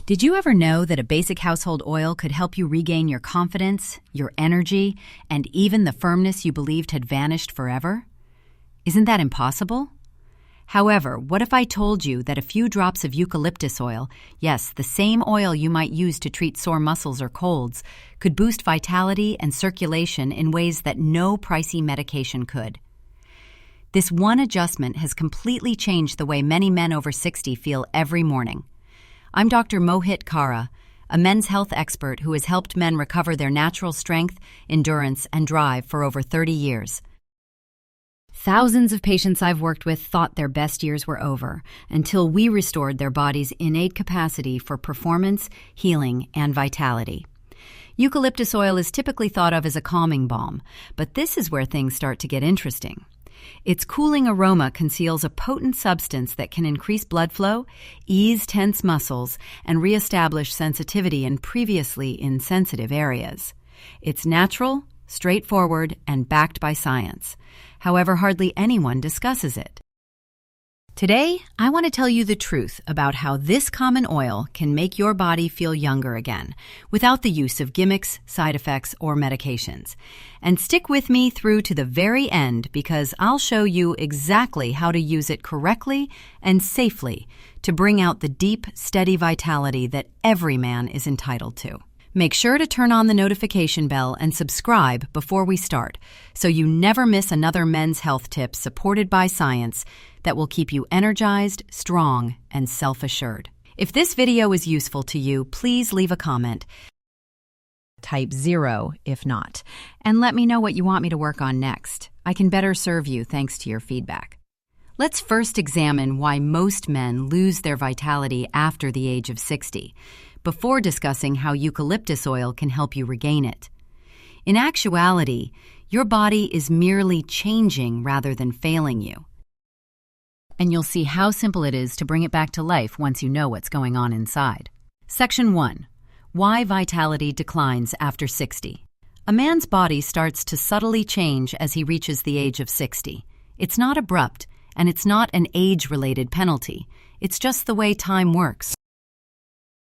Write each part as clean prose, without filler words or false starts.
Did you ever know that a basic household oil could help you regain your confidence, your energy, and even the firmness you believed had vanished forever? Isn't that impossible? However, what if I told you that a few drops of eucalyptus oil, yes, the same oil you might use to treat sore muscles or colds, could boost vitality and circulation in ways that no pricey medication could? This one adjustment has completely changed the way many men over 60 feel every morning. I'm Dr. Mohit Kara, a men's health expert who has helped men recover their natural strength, endurance, and drive for over 30 years. Thousands of patients I've worked with thought their best years were over until we restored their body's innate capacity for performance, healing, and vitality. Eucalyptus oil is typically thought of as a calming balm, but this is where things start to get interesting. Its cooling aroma conceals a potent substance that can increase blood flow, ease tense muscles, and reestablish sensitivity in previously insensitive areas. It's natural, straightforward, and backed by science. However, hardly anyone discusses it. Today, I want to tell you the truth about how this common oil can make your body feel younger again, without the use of gimmicks, side effects, or medications. And stick with me through to the very end because I'll show you exactly how to use it correctly and safely to bring out the deep, steady vitality that every man is entitled to. Make sure to turn on the notification bell and subscribe before we start so you never miss another men's health tip supported by science that will keep you energized, strong, and self-assured. If this video is useful to you, please leave a comment. Type 0 if not, and let me know what you want me to work on next. I can better serve you thanks to your feedback. Let's first examine why most men lose their vitality after the age of 60, before discussing how eucalyptus oil can help you regain it. In actuality, your body is merely changing rather than failing you. And you'll see how simple it is to bring it back to life once you know what's going on inside. Section 1. Why vitality declines after 60. A man's body starts to subtly change as he reaches the age of 60. It's not abrupt, and it's not an age-related penalty. It's just the way time works.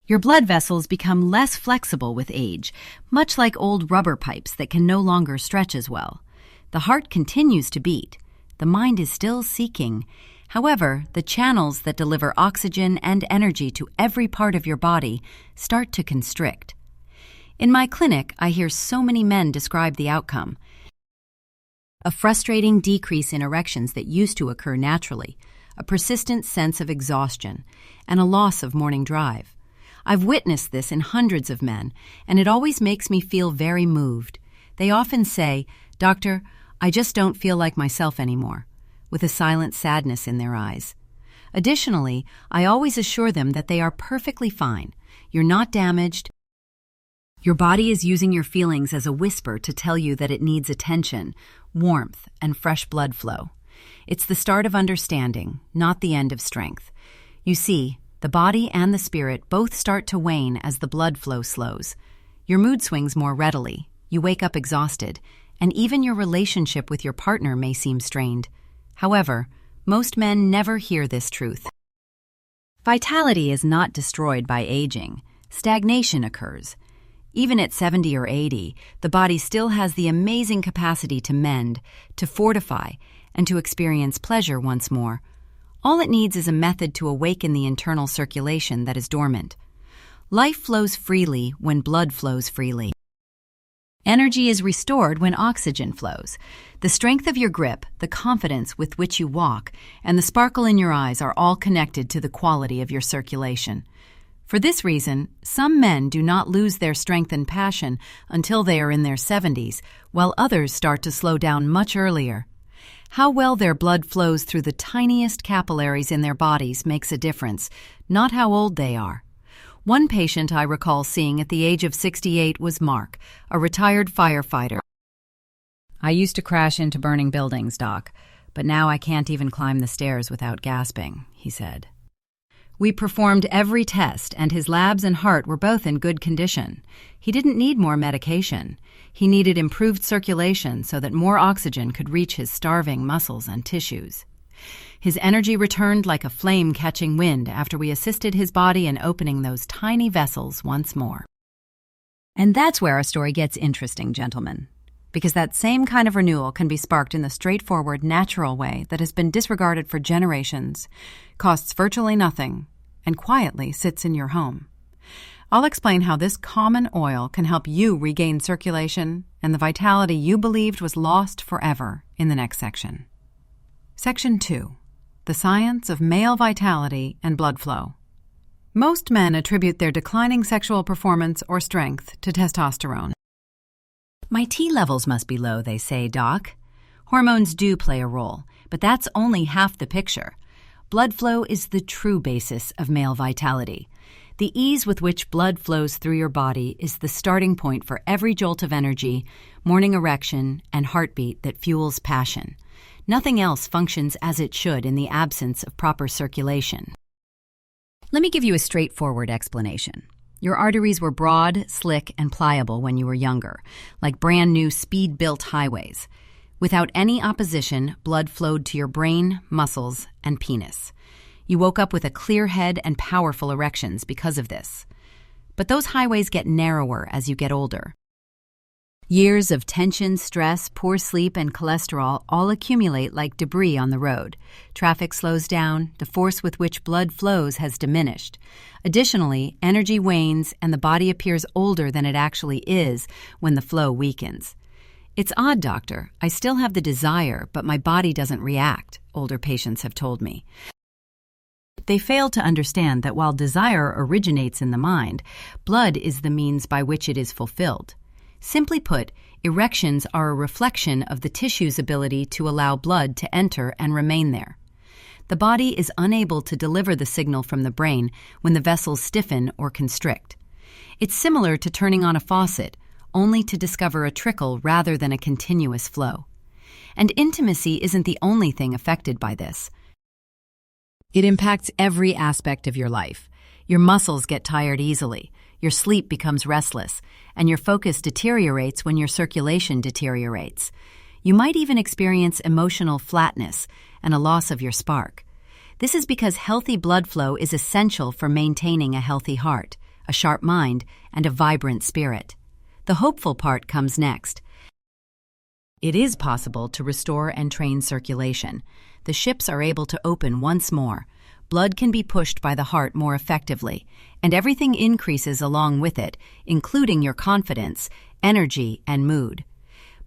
Your blood vessels become less flexible with age, much like old rubber pipes that can no longer stretch as well. The heart continues to beat. The mind is still seeking. However, the channels that deliver oxygen and energy to every part of your body start to constrict. In my clinic, I hear so many men describe the outcome. A frustrating decrease in erections that used to occur naturally, a persistent sense of exhaustion, and a loss of morning drive. I've witnessed this in hundreds of men, and it always makes me feel very moved. They often say, "Doctor, I just don't feel like myself anymore," with a silent sadness in their eyes. Additionally, I always assure them that they are perfectly fine. You're not damaged. Your body is using your feelings as a whisper to tell you that it needs attention, warmth, and fresh blood flow. It's the start of understanding, not the end of strength. You see, the body and the spirit both start to wane as the blood flow slows. Your mood swings more readily, you wake up exhausted, and even your relationship with your partner may seem strained. However, most men never hear this truth. Vitality is not destroyed by aging. Stagnation occurs. Even at 70 or 80, the body still has the amazing capacity to mend, to fortify, and to experience pleasure once more. All it needs is a method to awaken the internal circulation that is dormant. Life flows freely when blood flows freely. Energy is restored when oxygen flows. The strength of your grip, the confidence with which you walk, and the sparkle in your eyes are all connected to the quality of your circulation. For this reason, some men do not lose their strength and passion until they are in their 70s, while others start to slow down much earlier. How well their blood flows through the tiniest capillaries in their bodies makes a difference, not how old they are. One patient I recall seeing at the age of 68 was Mark, a retired firefighter. "I used to crash into burning buildings, Doc, but now I can't even climb the stairs without gasping," he said. We performed every test, and his labs and heart were both in good condition. He didn't need more medication. He needed improved circulation so that more oxygen could reach his starving muscles and tissues. His energy returned like a flame catching wind after we assisted his body in opening those tiny vessels once more. And that's where our story gets interesting, gentlemen. Because that same kind of renewal can be sparked in the straightforward, natural way that has been disregarded for generations, costs virtually nothing, and quietly sits in your home. I'll explain how this common oil can help you regain circulation and the vitality you believed was lost forever in the next section. Section 2. The Science of Male Vitality and Blood Flow. Most men attribute their declining sexual performance or strength to testosterone. My T levels must be low, they say, Doc. Hormones do play a role, but that's only half the picture. Blood flow is the true basis of male vitality. The ease with which blood flows through your body is the starting point for every jolt of energy, morning erection, and heartbeat that fuels passion. Nothing else functions as it should in the absence of proper circulation. Let me give you a straightforward explanation. Your arteries were broad, slick, and pliable when you were younger, like brand new speed-built highways. Without any opposition, blood flowed to your brain, muscles, and penis. You woke up with a clear head and powerful erections because of this. But those highways get narrower as you get older. Years of tension, stress, poor sleep, and cholesterol all accumulate like debris on the road. Traffic slows down, the force with which blood flows has diminished. Additionally, energy wanes and the body appears older than it actually is when the flow weakens. It's odd, doctor. I still have the desire, but my body doesn't react, older patients have told me. They fail to understand that while desire originates in the mind, blood is the means by which it is fulfilled. Simply put, erections are a reflection of the tissue's ability to allow blood to enter and remain there. The body is unable to deliver the signal from the brain when the vessels stiffen or constrict. It's similar to turning on a faucet, only to discover a trickle rather than a continuous flow. And intimacy isn't the only thing affected by this. It impacts every aspect of your life. Your muscles get tired easily, your sleep becomes restless, and your focus deteriorates when your circulation deteriorates. You might even experience emotional flatness and a loss of your spark. This is because healthy blood flow is essential for maintaining a healthy heart, a sharp mind, and a vibrant spirit. The hopeful part comes next. It is possible to restore and train circulation. The ships are able to open once more. Blood can be pushed by the heart more effectively, and everything increases along with it, including your confidence, energy, and mood.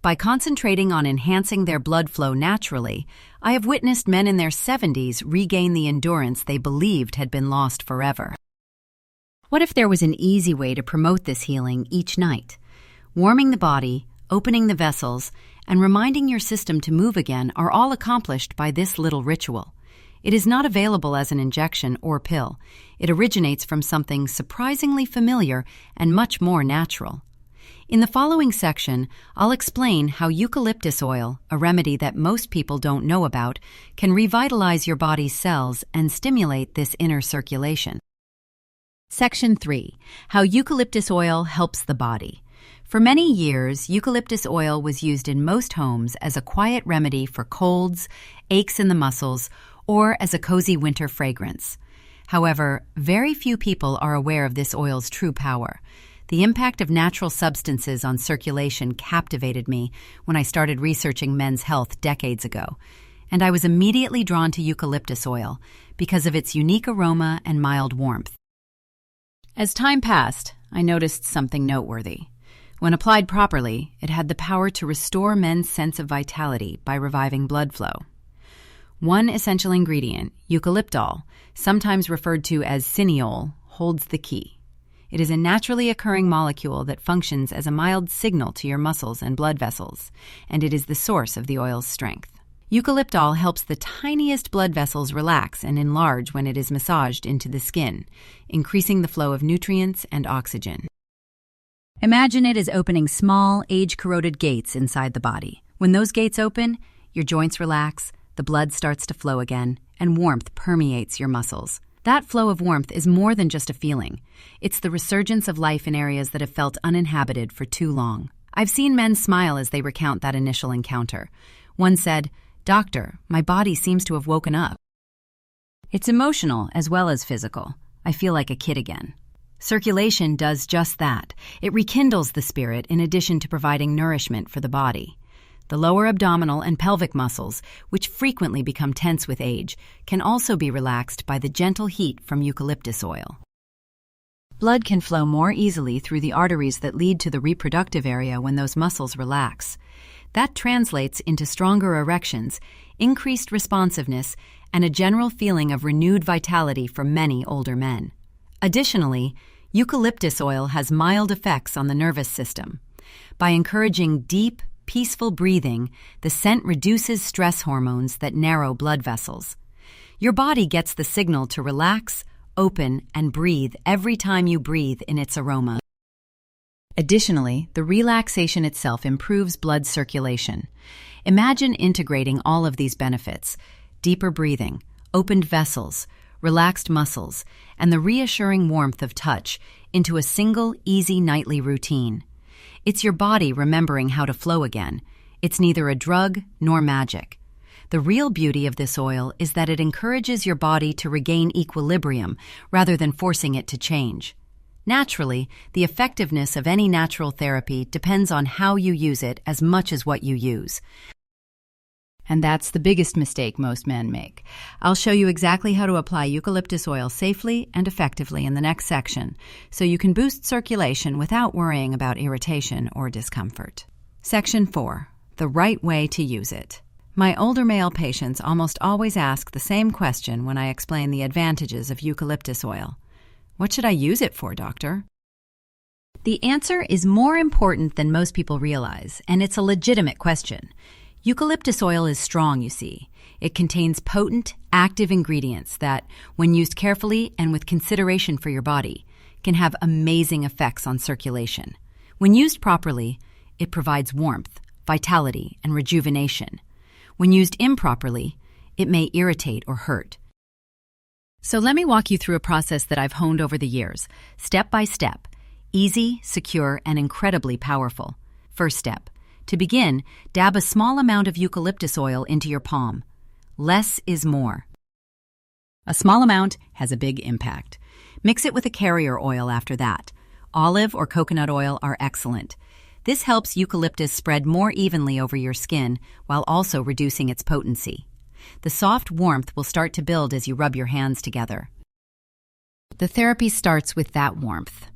By concentrating on enhancing their blood flow naturally, I have witnessed men in their 70s regain the endurance they believed had been lost forever. What if there was an easy way to promote this healing each night? Warming the body, opening the vessels, and reminding your system to move again are all accomplished by this little ritual. It is not available as an injection or pill. It originates from something surprisingly familiar and much more natural. In the following section, I'll explain how eucalyptus oil, a remedy that most people don't know about, can revitalize your body's cells and stimulate this inner circulation. Section 3. How eucalyptus oil helps the body. For many years, eucalyptus oil was used in most homes as a quiet remedy for colds, aches in the muscles, or as a cozy winter fragrance. However, very few people are aware of this oil's true power. The impact of natural substances on circulation captivated me when I started researching men's health decades ago, and I was immediately drawn to eucalyptus oil because of its unique aroma and mild warmth. As time passed, I noticed something noteworthy. When applied properly, it had the power to restore men's sense of vitality by reviving blood flow. One essential ingredient, eucalyptol, sometimes referred to as cineol, holds the key. It is a naturally occurring molecule that functions as a mild signal to your muscles and blood vessels, and it is the source of the oil's strength. Eucalyptol helps the tiniest blood vessels relax and enlarge when it is massaged into the skin, increasing the flow of nutrients and oxygen. Imagine it as opening small, age-corroded gates inside the body. When those gates open, your joints relax, the blood starts to flow again, and warmth permeates your muscles. That flow of warmth is more than just a feeling. It's the resurgence of life in areas that have felt uninhabited for too long. I've seen men smile as they recount that initial encounter. One said, "Doctor, my body seems to have woken up." It's emotional as well as physical. I feel like a kid again. Circulation does just that. It rekindles the spirit in addition to providing nourishment for the body. The lower abdominal and pelvic muscles, which frequently become tense with age, can also be relaxed by the gentle heat from eucalyptus oil. Blood can flow more easily through the arteries that lead to the reproductive area when those muscles relax. That translates into stronger erections, increased responsiveness, and a general feeling of renewed vitality for many older men. Additionally, eucalyptus oil has mild effects on the nervous system. By encouraging deep, peaceful breathing, the scent reduces stress hormones that narrow blood vessels. Your body gets the signal to relax, open, and breathe every time you breathe in its aroma. Additionally, the relaxation itself improves blood circulation. Imagine integrating all of these benefits: deeper breathing, opened vessels, relaxed muscles, and the reassuring warmth of touch into a single, easy nightly routine. It's your body remembering how to flow again. It's neither a drug nor magic. The real beauty of this oil is that it encourages your body to regain equilibrium rather than forcing it to change. Naturally, the effectiveness of any natural therapy depends on how you use it as much as what you use. And that's the biggest mistake most men make. I'll show you exactly how to apply eucalyptus oil safely and effectively in the next section, so you can boost circulation without worrying about irritation or discomfort. Section 4. The right way to use it. My older male patients almost always ask the same question when I explain the advantages of eucalyptus oil. What should I use it for, doctor? The answer is more important than most people realize, and it's a legitimate question. Eucalyptus oil is strong, you see. It contains potent, active ingredients that, when used carefully and with consideration for your body, can have amazing effects on circulation. When used properly, it provides warmth, vitality, and rejuvenation. When used improperly, it may irritate or hurt. So let me walk you through a process that I've honed over the years, step by step, easy, secure, and incredibly powerful. First step. To begin, dab a small amount of eucalyptus oil into your palm. Less is more. A small amount has a big impact. Mix it with a carrier oil after that. Olive or coconut oil are excellent. This helps eucalyptus spread more evenly over your skin while also reducing its potency. The soft warmth will start to build as you rub your hands together. The therapy starts with that warmth.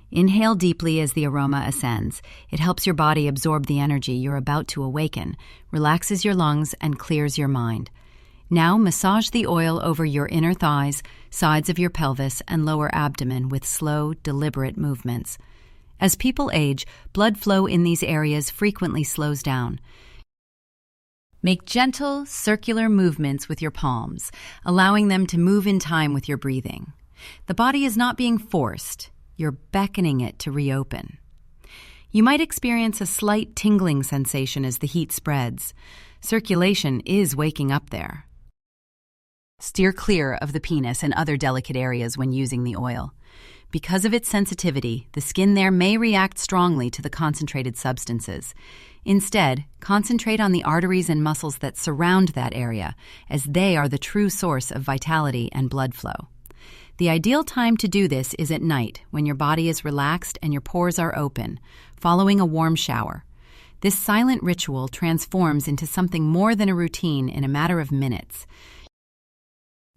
Inhale deeply as the aroma ascends. It helps your body absorb the energy you're about to awaken, relaxes your lungs, and clears your mind. Now massage the oil over your inner thighs, sides of your pelvis, and lower abdomen with slow, deliberate movements. As people age, blood flow in these areas frequently slows down. Make gentle, circular movements with your palms, allowing them to move in time with your breathing. The body is not being forced. You're beckoning it to reopen. You might experience a slight tingling sensation as the heat spreads. Circulation is waking up there. Steer clear of the penis and other delicate areas when using the oil. Because of its sensitivity, the skin there may react strongly to the concentrated substances. Instead, concentrate on the arteries and muscles that surround that area, as they are the true source of vitality and blood flow. The ideal time to do this is at night, when your body is relaxed and your pores are open, following a warm shower. This silent ritual transforms into something more than a routine in a matter of minutes.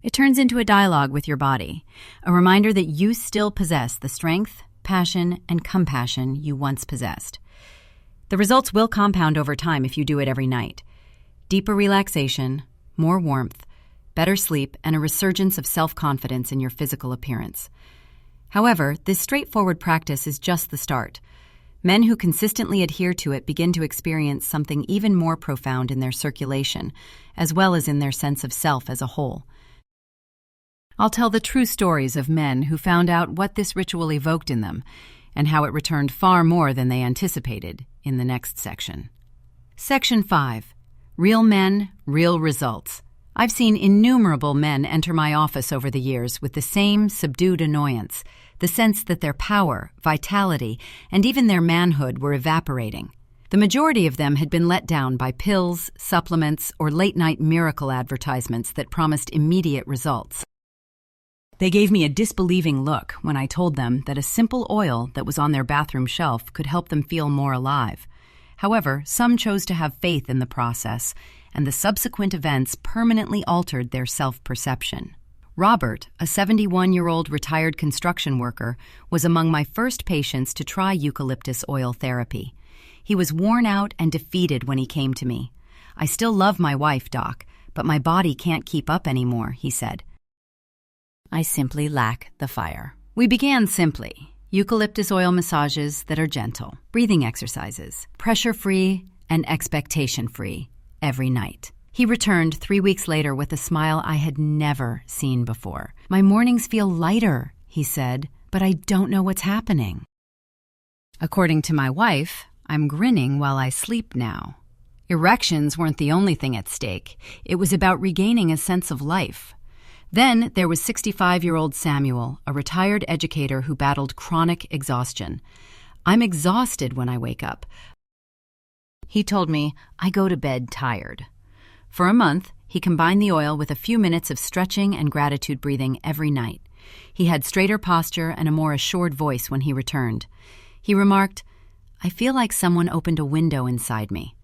It turns into a dialogue with your body, a reminder that you still possess the strength, passion, and compassion you once possessed. The results will compound over time if you do it every night. Deeper relaxation, more warmth, better sleep, and a resurgence of self-confidence in your physical appearance. However, this straightforward practice is just the start. Men who consistently adhere to it begin to experience something even more profound in their circulation, as well as in their sense of self as a whole. I'll tell the true stories of men who found out what this ritual evoked in them, and how it returned far more than they anticipated in the next section. Section 5. Real Men, Real Results. I've seen innumerable men enter my office over the years with the same subdued annoyance, the sense that their power, vitality, and even their manhood were evaporating. The majority of them had been let down by pills, supplements, or late-night miracle advertisements that promised immediate results. They gave me a disbelieving look when I told them that a simple oil that was on their bathroom shelf could help them feel more alive. However, some chose to have faith in the process, and the subsequent events permanently altered their self-perception. Robert, a 71-year-old retired construction worker, was among my first patients to try eucalyptus oil therapy. He was worn out and defeated when he came to me. "I still love my wife, Doc, but my body can't keep up anymore," he said. "I simply lack the fire." We began simply. Eucalyptus oil massages that are gentle, breathing exercises, pressure-free and expectation-free, every night. He returned 3 weeks later with a smile I had never seen before. "My mornings feel lighter," he said, "but I don't know what's happening." According to my wife, I'm grinning while I sleep now. Erections weren't the only thing at stake. It was about regaining a sense of life. Then there was 65-year-old Samuel, a retired educator who battled chronic exhaustion. "I'm exhausted when I wake up." He told me, "I go to bed tired." For a month, he combined the oil with a few minutes of stretching and gratitude breathing every night. He had straighter posture and a more assured voice when he returned. He remarked, "I feel like someone opened a window inside me.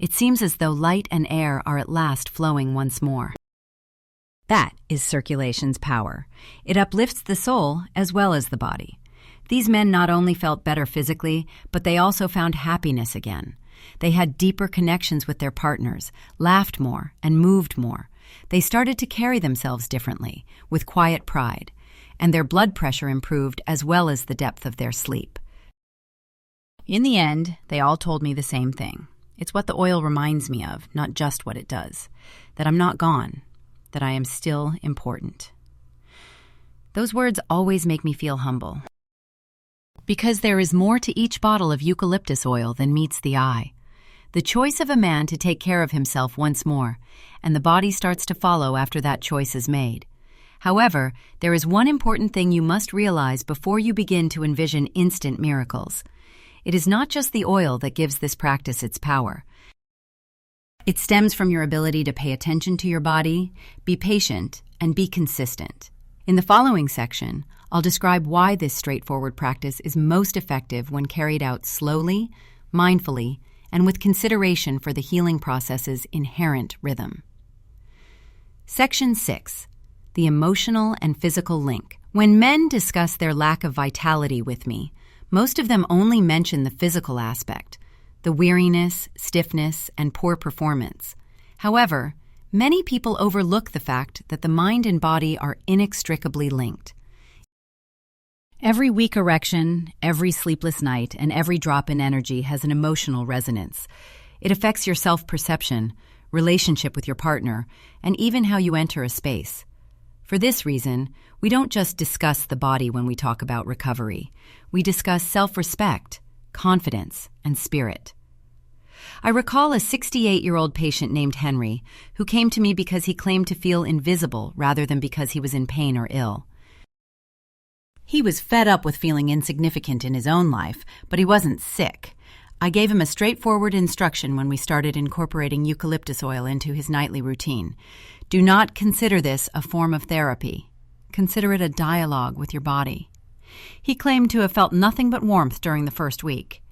It seems as though light and air are at last flowing once more." That is circulation's power. It uplifts the soul as well as the body. These men not only felt better physically, but they also found happiness again. They had deeper connections with their partners, laughed more, and moved more. They started to carry themselves differently, with quiet pride, and their blood pressure improved as well as the depth of their sleep. In the end, they all told me the same thing. It's what the oil reminds me of, not just what it does. That I'm not gone, that I am still important. Those words always make me feel humble. Because there is more to each bottle of eucalyptus oil than meets the eye. The choice of a man to take care of himself once more, and the body starts to follow after that choice is made. However, there is one important thing you must realize before you begin to envision instant miracles. It is not just the oil that gives this practice its power. It stems from your ability to pay attention to your body, be patient, and be consistent. In the following section, I'll describe why this straightforward practice is most effective when carried out slowly, mindfully, and with consideration for the healing process's inherent rhythm. Section 6. The emotional and physical link. When men discuss their lack of vitality with me, most of them only mention the physical aspect, the weariness, stiffness, and poor performance. However, many people overlook the fact that the mind and body are inextricably linked. Every weak erection, every sleepless night, and every drop in energy has an emotional resonance. It affects your self-perception, relationship with your partner, and even how you enter a space. For this reason, we don't just discuss the body when we talk about recovery. We discuss self-respect, confidence, and spirit. I recall a 68-year-old patient named Henry who came to me because he claimed to feel invisible rather than because he was in pain or ill. He was fed up with feeling insignificant in his own life, but he wasn't sick. I gave him a straightforward instruction when we started incorporating eucalyptus oil into his nightly routine. Do not consider this a form of therapy. Consider it a dialogue with your body. He claimed to have felt nothing but warmth during the first week.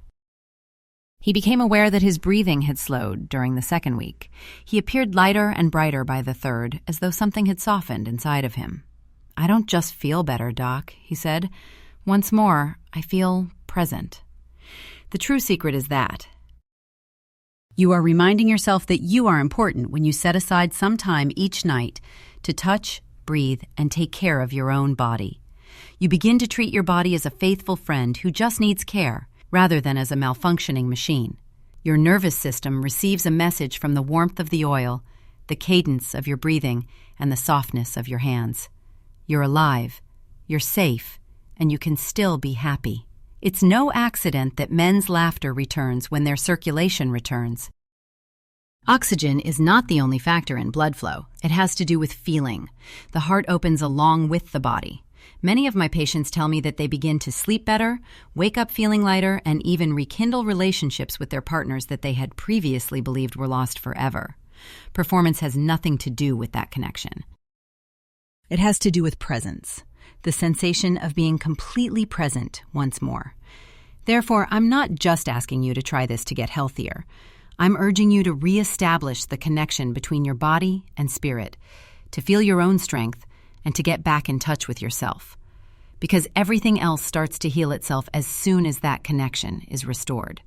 He became aware that his breathing had slowed during the second week. He appeared lighter and brighter by the third, as though something had softened inside of him. "I don't just feel better, Doc," he said. "Once more, I feel present." The true secret is that you are reminding yourself that you are important when you set aside some time each night to touch, breathe, and take care of your own body. You begin to treat your body as a faithful friend who just needs care, rather than as a malfunctioning machine. Your nervous system receives a message from the warmth of the oil, the cadence of your breathing, and the softness of your hands. You're alive, you're safe, and you can still be happy. It's no accident that men's laughter returns when their circulation returns. Oxygen is not the only factor in blood flow. It has to do with feeling. The heart opens along with the body. Many of my patients tell me that they begin to sleep better, wake up feeling lighter, and even rekindle relationships with their partners that they had previously believed were lost forever. Performance has nothing to do with that connection. It has to do with presence, the sensation of being completely present once more. Therefore, I'm not just asking you to try this to get healthier. I'm urging you to reestablish the connection between your body and spirit, to feel your own strength, and to get back in touch with yourself. Because everything else starts to heal itself as soon as that connection is restored.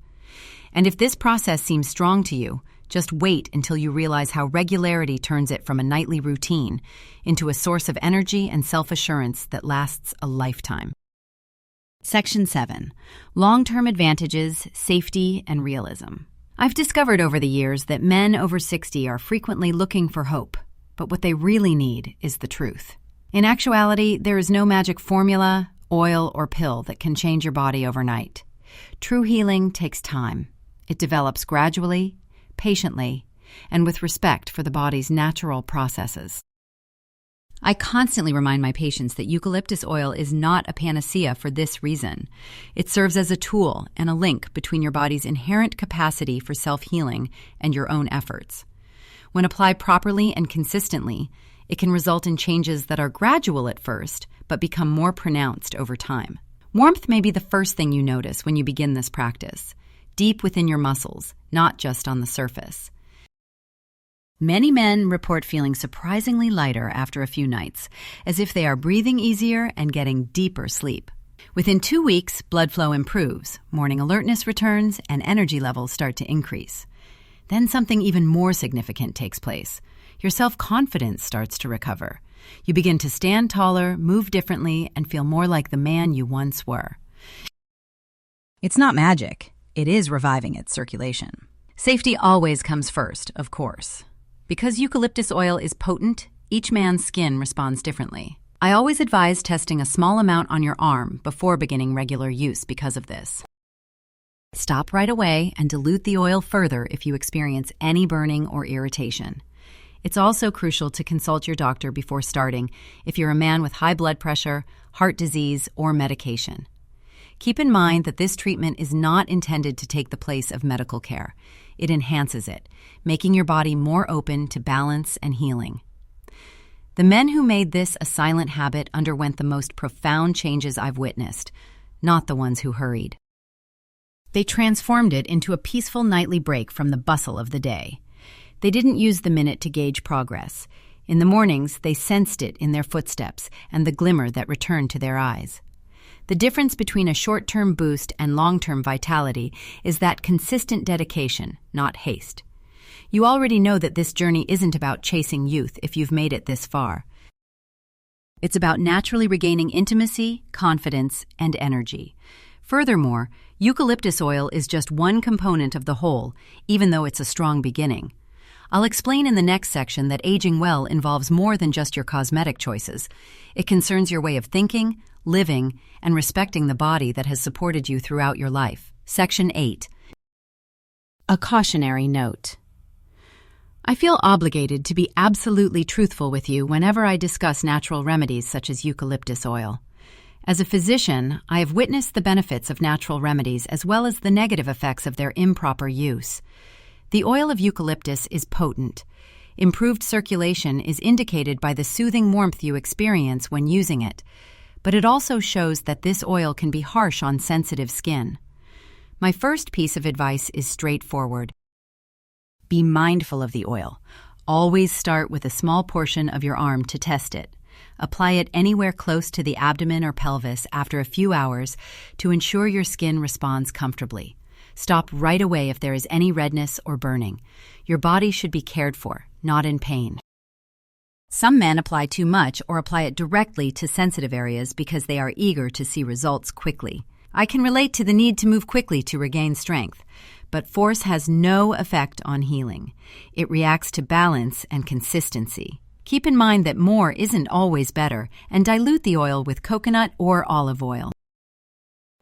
And if this process seems strong to you, just wait until you realize how regularity turns it from a nightly routine into a source of energy and self-assurance that lasts a lifetime. Section 7. Long-term advantages, safety, and realism. I've discovered over the years that men over 60 are frequently looking for hope, but what they really need is the truth. In actuality, there is no magic formula, oil, or pill that can change your body overnight. True healing takes time. It develops gradually, patiently, and with respect for the body's natural processes. I constantly remind my patients that eucalyptus oil is not a panacea for this reason. It serves as a tool and a link between your body's inherent capacity for self-healing and your own efforts. When applied properly and consistently, it can result in changes that are gradual at first, but become more pronounced over time. Warmth may be the first thing you notice when you begin this practice, deep within your muscles, not just on the surface. Many men report feeling surprisingly lighter after a few nights, as if they are breathing easier and getting deeper sleep. Within 2 weeks, blood flow improves, morning alertness returns, and energy levels start to increase. Then something even more significant takes place. Your self-confidence starts to recover. You begin to stand taller, move differently, and feel more like the man you once were. It's not magic. It is reviving its circulation. Safety always comes first, of course. Because eucalyptus oil is potent, each man's skin responds differently. I always advise testing a small amount on your arm before beginning regular use because of this. Stop right away and dilute the oil further if you experience any burning or irritation. It's also crucial to consult your doctor before starting if you're a man with high blood pressure, heart disease, or medication. Keep in mind that this treatment is not intended to take the place of medical care. It enhances it, making your body more open to balance and healing. The men who made this a silent habit underwent the most profound changes I've witnessed, not the ones who hurried. They transformed it into a peaceful nightly break from the bustle of the day. They didn't use the minute to gauge progress. In the mornings, they sensed it in their footsteps and the glimmer that returned to their eyes. The difference between a short-term boost and long-term vitality is that consistent dedication, not haste. You already know that this journey isn't about chasing youth if you've made it this far. It's about naturally regaining intimacy, confidence, and energy. Furthermore, eucalyptus oil is just one component of the whole, even though it's a strong beginning. I'll explain in the next section that aging well involves more than just your cosmetic choices. It concerns your way of thinking, living, and respecting the body that has supported you throughout your life. Section 8. A cautionary note. I feel obligated to be absolutely truthful with you whenever I discuss natural remedies such as eucalyptus oil. As a physician, I have witnessed the benefits of natural remedies as well as the negative effects of their improper use. The oil of eucalyptus is potent. Improved circulation is indicated by the soothing warmth you experience when using it, but it also shows that this oil can be harsh on sensitive skin. My first piece of advice is straightforward. Be mindful of the oil. Always start with a small portion of your arm to test it. Apply it anywhere close to the abdomen or pelvis after a few hours to ensure your skin responds comfortably. Stop right away if there is any redness or burning. Your body should be cared for, not in pain. Some men apply too much or apply it directly to sensitive areas because they are eager to see results quickly. I can relate to the need to move quickly to regain strength, but force has no effect on healing. It reacts to balance and consistency. Keep in mind that more isn't always better, and dilute the oil with coconut or olive oil.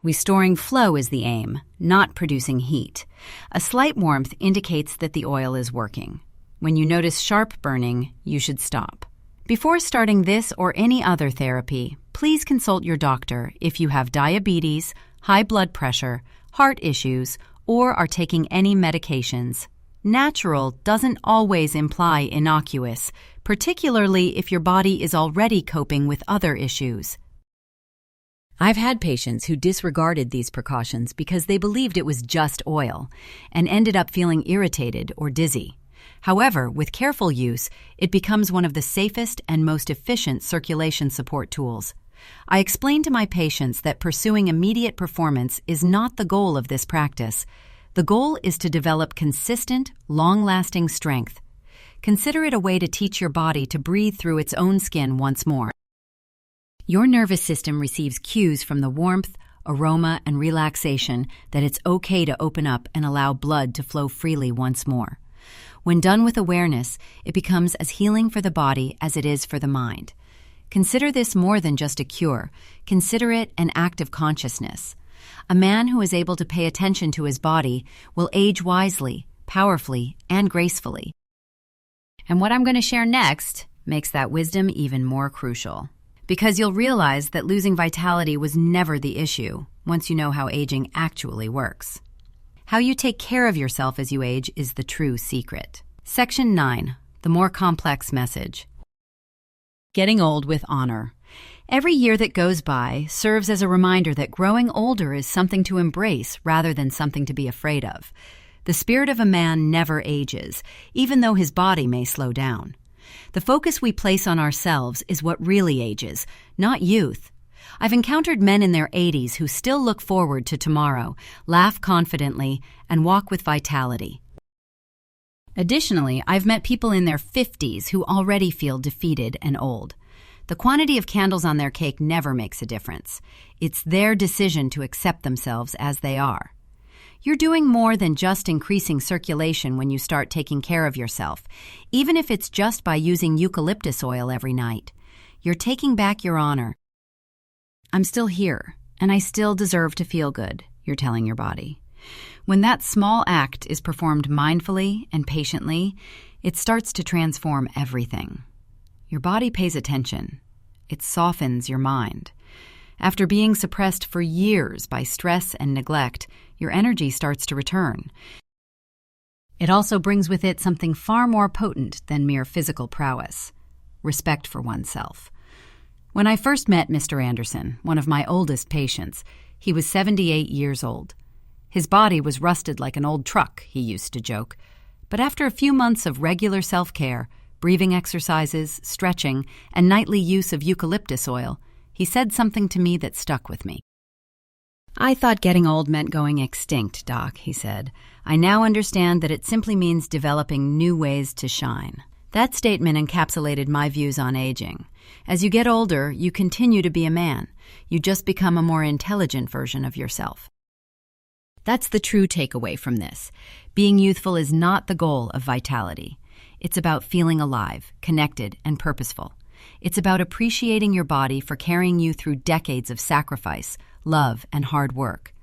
Restoring flow is the aim, not producing heat. A slight warmth indicates that the oil is working. When you notice sharp burning, you should stop. Before starting this or any other therapy, please consult your doctor if you have diabetes, high blood pressure, heart issues, or are taking any medications. Natural doesn't always imply innocuous, particularly if your body is already coping with other issues. I've had patients who disregarded these precautions because they believed it was just oil and ended up feeling irritated or dizzy. However, with careful use, it becomes one of the safest and most efficient circulation support tools. I explain to my patients that pursuing immediate performance is not the goal of this practice. The goal is to develop consistent, long-lasting strength. Consider it a way to teach your body to breathe through its own skin once more. Your nervous system receives cues from the warmth, aroma, and relaxation that it's okay to open up and allow blood to flow freely once more. When done with awareness, it becomes as healing for the body as it is for the mind. Consider this more than just a cure. Consider it an act of consciousness. A man who is able to pay attention to his body will age wisely, powerfully, and gracefully. And what I'm going to share next makes that wisdom even more crucial. Because you'll realize that losing vitality was never the issue once you know how aging actually works. How you take care of yourself as you age is the true secret. Section 9. The more complex message. Getting old with honor. Every year that goes by serves as a reminder that growing older is something to embrace rather than something to be afraid of. The spirit of a man never ages, even though his body may slow down. The focus we place on ourselves is what really ages, not youth. I've encountered men in their 80s who still look forward to tomorrow, laugh confidently, and walk with vitality. Additionally, I've met people in their 50s who already feel defeated and old. The quantity of candles on their cake never makes a difference. It's their decision to accept themselves as they are. You're doing more than just increasing circulation when you start taking care of yourself, even if it's just by using eucalyptus oil every night. You're taking back your honor. I'm still here, and I still deserve to feel good, you're telling your body. When that small act is performed mindfully and patiently, it starts to transform everything. Your body pays attention. It softens your mind. After being suppressed for years by stress and neglect, your energy starts to return. It also brings with it something far more potent than mere physical prowess: respect for oneself. When I first met Mr. Anderson, one of my oldest patients, he was 78 years old. His body was rusted like an old truck, he used to joke. But after a few months of regular self-care, breathing exercises, stretching, and nightly use of eucalyptus oil, he said something to me that stuck with me. "I thought getting old meant going extinct, Doc," he said. "I now understand that it simply means developing new ways to shine." That statement encapsulated my views on aging. As you get older, you continue to be a man. You just become a more intelligent version of yourself. That's the true takeaway from this. Being youthful is not the goal of vitality. It's about feeling alive, connected, and purposeful. It's about appreciating your body for carrying you through decades of sacrifice, love, and hard work.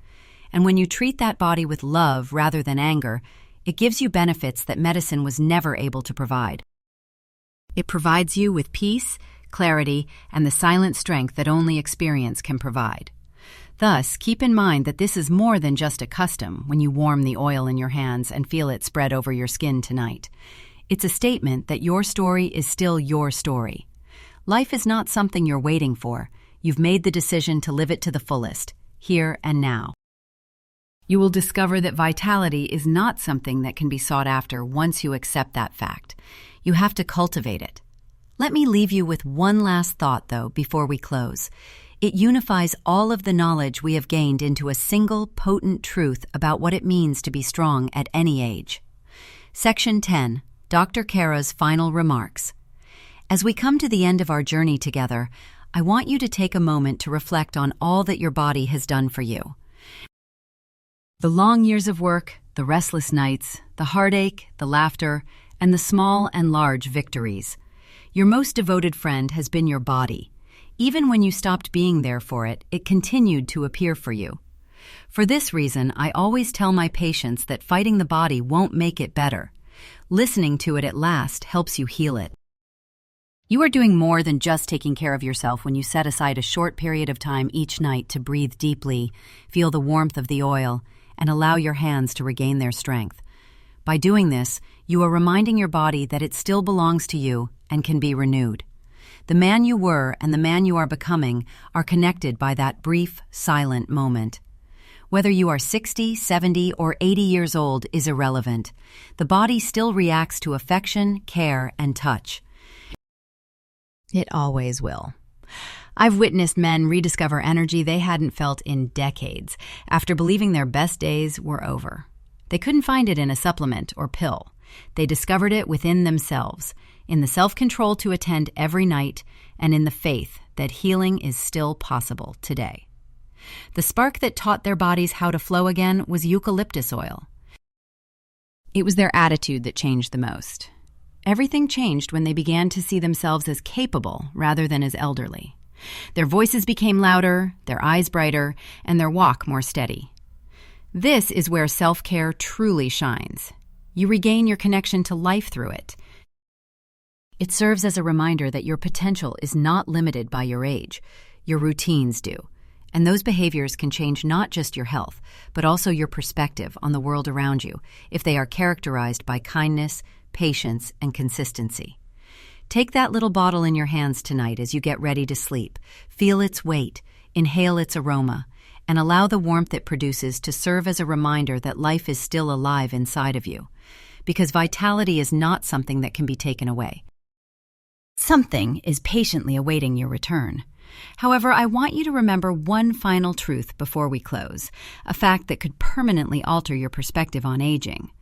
And when you treat that body with love rather than anger, it gives you benefits that medicine was never able to provide. It provides you with peace, clarity, and the silent strength that only experience can provide. Thus, keep in mind that this is more than just a custom when you warm the oil in your hands and feel it spread over your skin tonight. It's a statement that your story is still your story. Life is not something you're waiting for. You've made the decision to live it to the fullest, here and now. You will discover that vitality is not something that can be sought after once you accept that fact. You have to cultivate it. Let me leave you with one last thought, though, before we close. It unifies all of the knowledge we have gained into a single, potent truth about what it means to be strong at any age. Section 10, Dr. Kara's final remarks. As we come to the end of our journey together, I want you to take a moment to reflect on all that your body has done for you. The long years of work, the restless nights, the heartache, the laughter, and the small and large victories. Your most devoted friend has been your body. Even when you stopped being there for it, it continued to appear for you. For this reason, I always tell my patients that fighting the body won't make it better. Listening to it at last helps you heal it. You are doing more than just taking care of yourself when you set aside a short period of time each night to breathe deeply, feel the warmth of the oil, and allow your hands to regain their strength. By doing this, you are reminding your body that it still belongs to you and can be renewed. The man you were and the man you are becoming are connected by that brief, silent moment. Whether you are 60, 70, or 80 years old is irrelevant. The body still reacts to affection, care, and touch. It always will. I've witnessed men rediscover energy they hadn't felt in decades after believing their best days were over. They couldn't find it in a supplement or pill. They discovered it within themselves, in the self-control to attend every night, and in the faith that healing is still possible today. The spark that taught their bodies how to flow again was eucalyptus oil. It was their attitude that changed the most. Everything changed when they began to see themselves as capable rather than as elderly. Their voices became louder, their eyes brighter, and their walk more steady. This is where self-care truly shines. You regain your connection to life through it. It serves as a reminder that your potential is not limited by your age. Your routines do. And those behaviors can change not just your health, but also your perspective on the world around you if they are characterized by kindness, patience, and consistency. Take that little bottle in your hands tonight as you get ready to sleep. Feel its weight, inhale its aroma, and allow the warmth it produces to serve as a reminder that life is still alive inside of you. Because vitality is not something that can be taken away. Something is patiently awaiting your return. However, I want you to remember one final truth before we close, a fact that could permanently alter your perspective on aging.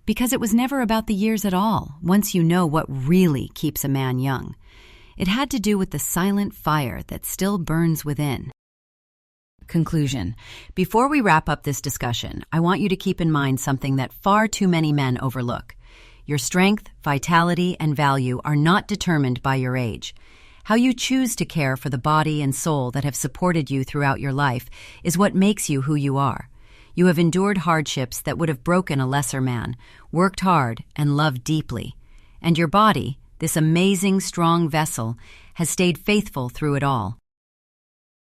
Because it was never about the years at all, once you know what really keeps a man young. It had to do with the silent fire that still burns within. Conclusion. Before we wrap up this discussion, I want you to keep in mind something that far too many men overlook. Your strength, vitality, and value are not determined by your age. How you choose to care for the body and soul that have supported you throughout your life is what makes you who you are. You have endured hardships that would have broken a lesser man, worked hard, and loved deeply. And your body, this amazing, strong vessel, has stayed faithful through it all.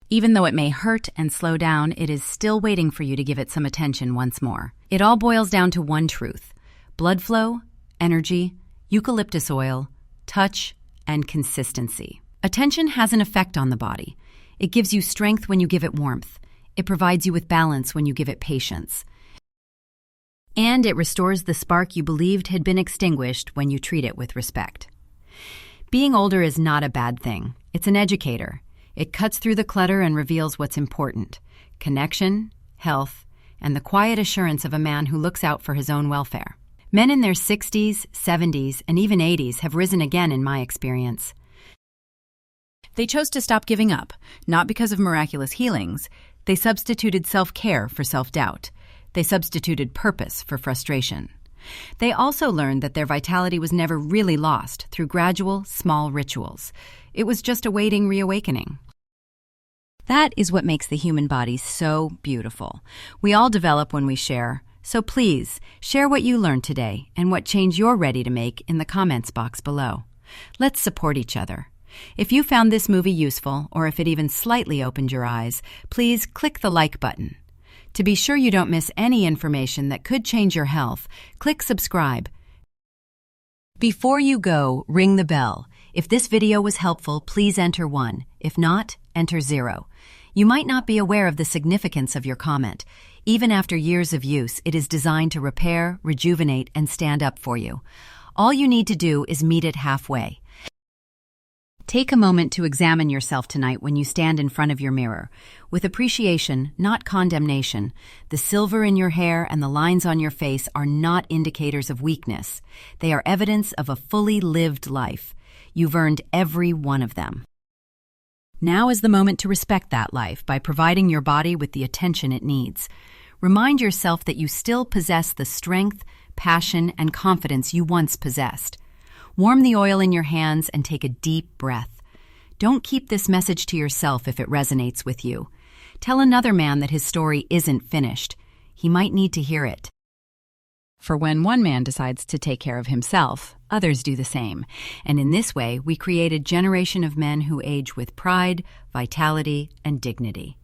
Even though it may hurt and slow down, it is still waiting for you to give it some attention once more. It all boils down to one truth: blood flow, energy, eucalyptus oil, touch, and consistency. Attention has an effect on the body. It gives you strength when you give it warmth. It provides you with balance when you give it patience. And it restores the spark you believed had been extinguished when you treat it with respect. Being older is not a bad thing. It's an educator. It cuts through the clutter and reveals what's important: connection, health, and the quiet assurance of a man who looks out for his own welfare. Men in their 60s, 70s, and even 80s have risen again in my experience. They chose to stop giving up, not because of miraculous healings. They substituted self-care for self-doubt. They substituted purpose for frustration. They also learned that their vitality was never really lost through gradual, small rituals. It was just awaiting reawakening. That is what makes the human body so beautiful. We all develop when we share. So please, share what you learned today and what change you're ready to make in the comments box below. Let's support each other. If you found this movie useful, or if it even slightly opened your eyes, please click the like button. To be sure you don't miss any information that could change your health, click subscribe. Before you go, ring the bell. If this video was helpful, please enter 1. If not, enter 0. You might not be aware of the significance of your comment. Even after years of use, it is designed to repair, rejuvenate, and stand up for you. All you need to do is meet it halfway. Take a moment to examine yourself tonight when you stand in front of your mirror. With appreciation, not condemnation, the silver in your hair and the lines on your face are not indicators of weakness. They are evidence of a fully lived life. You've earned every one of them. Now is the moment to respect that life by providing your body with the attention it needs. Remind yourself that you still possess the strength, passion, and confidence you once possessed. Warm the oil in your hands and take a deep breath. Don't keep this message to yourself if it resonates with you. Tell another man that his story isn't finished. He might need to hear it. For when one man decides to take care of himself, others do the same. And in this way, we create a generation of men who age with pride, vitality, and dignity.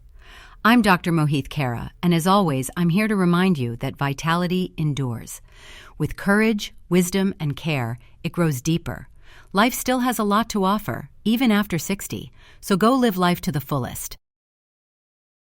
I'm Dr. Mohit Khera, and as always, I'm here to remind you that vitality endures. With courage, wisdom, and care, it grows deeper. Life still has a lot to offer, even after 60, so go live life to the fullest.